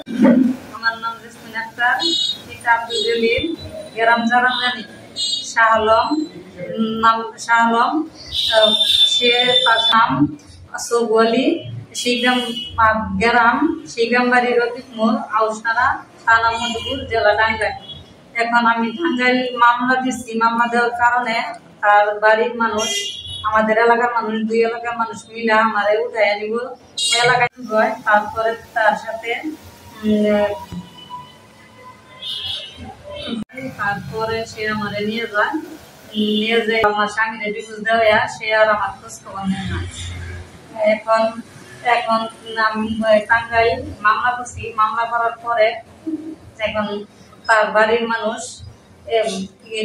আমার নাম জেসমিন আক্তার, পিতা আব্দুল জলিল, গ্রাম জারাঙ্গানি, শাহ আলম, নাম শাহ আলম, সে তার নাম সবুয়ালি, শিগ্রাম গ্রাম শিগ্রাম বাড়ি রফিকমোড়, আউসারা, থানা মধুপুর, জেলা টাঙ্গাইল। এখন আমি টাঙ্গাইল মামলা দিচ্ছি। মামলা দেওয়ার কারণে তার বাড়ির মানুষ, আমাদের এলাকার মানুষ, দুই এলাকার মানুষ মিলে আমারে উঠাই নিব ওই এলাকায় হয়। তারপরে তার সাথে তারপরে সে আমারে নিয়ে যায়, নিয়ে যে আমার স্বামীরে ডিভোর্স দেওয়া, সে আর আমার খোঁজ খবর নেয় না। এখন এখন আমি টাঙ্গাইল মামলা করছি। মামলা করার পরে এখন তার বাড়ির মানুষ,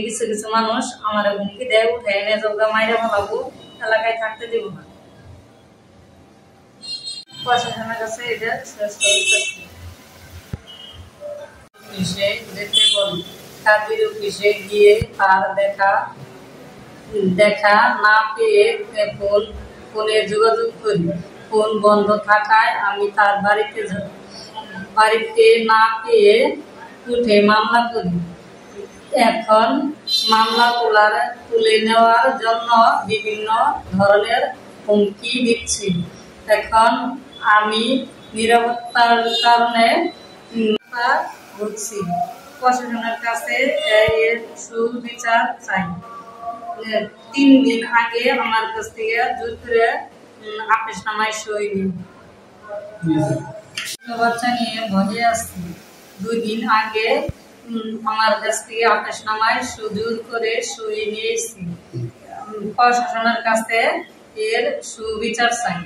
কিছু কিছু মানুষ আমার হুমকি দেয়, উঠে এনে যোগা মাইরে ফেলাবো, এলাকায় থাকতে দিব না। প্রশাসনের কাছে এটা অফিসে যেতে বলি, কাজের অফিসে গিয়ে তার দেখা না পেয়ে ফোনে যোগাযোগ করি। ফোন বন্ধ থাকায় আমি তার বাড়িতে যাই। বাড়িতে না পেয়ে উঠে মামলা করি। এখন মামলা তুলে নেওয়ার জন্য বিভিন্ন ধরনের হুমকি দিচ্ছি। এখন আমি নিরাপত্তার কারণে ভুগছি। প্রশাসনের কাছে এর সুবিচার চাই। 3 দিন আগে আমার কাছ থেকে জোর করে আপিসনামায় সই নিই। বাচ্চা নিয়ে ভয়ে আসছি। 2 দিন আগে আমার কাছ থেকে আপিসনামায় জোর করে সই নিয়েছি। প্রশাসনের কাছে এর সুবিচার চাই।